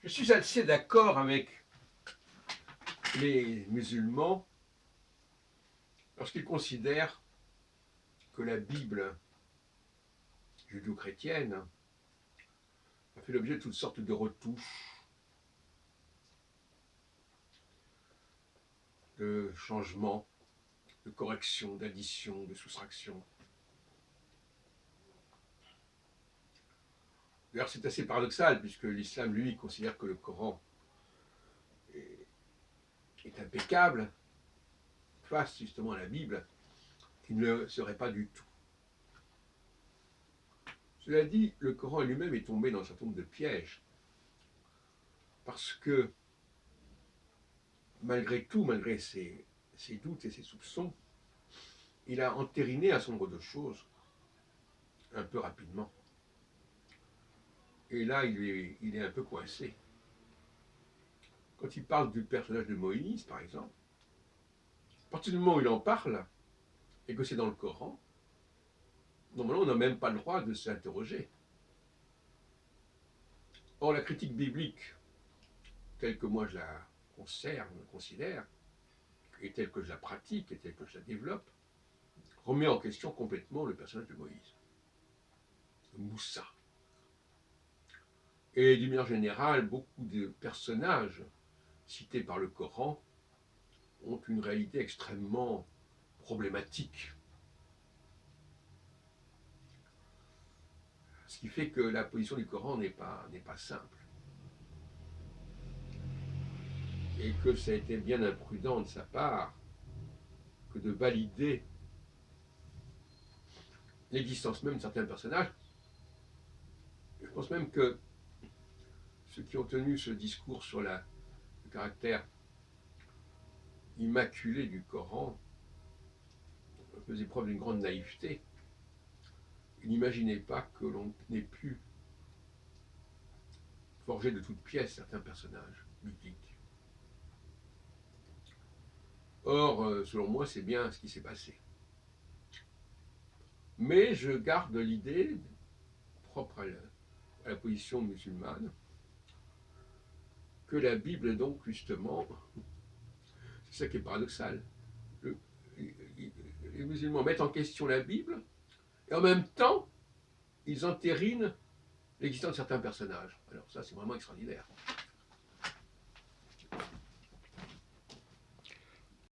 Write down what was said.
Je suis assez d'accord avec les musulmans lorsqu'ils considèrent que la Bible judéo-chrétienne a fait l'objet de toutes sortes de retouches, de changements, de corrections, d'additions, de soustractions. D'ailleurs, c'est assez paradoxal, puisque l'islam, lui, considère que le Coran est impeccable face justement à la Bible, qui ne le serait pas du tout. Cela dit, le Coran lui-même est tombé dans un certain nombre de pièges, parce que malgré tout, malgré ses doutes et ses soupçons, il a entériné un certain nombre de choses un peu rapidement. Et là, il est un peu coincé. Quand il parle du personnage de Moïse, par exemple, à partir du moment où il en parle, et que c'est dans le Coran, normalement, on n'a même pas le droit de s'interroger. Or, la critique biblique, telle que moi je la considère, et telle que je la pratique, et telle que je la développe, remet en question complètement le personnage de Moïse, de Moussa. Et d'une manière générale, beaucoup de personnages cités par le Coran ont une réalité extrêmement problématique. Ce qui fait que la position du Coran n'est pas simple. Et que ça a été bien imprudent de sa part que de valider l'existence même de certains personnages. Je pense même que ceux qui ont tenu ce discours sur le caractère immaculé du Coran faisaient preuve d'une grande naïveté. Ils n'imaginaient pas que l'on ait pu forger de toutes pièces certains personnages bibliques. Or, selon moi, c'est bien ce qui s'est passé. Mais je garde l'idée, propre à la position musulmane, que la Bible, donc, justement, c'est ça qui est paradoxal. Les musulmans mettent en question la Bible, et en même temps, ils entérinent l'existence de certains personnages. Alors ça, c'est vraiment extraordinaire.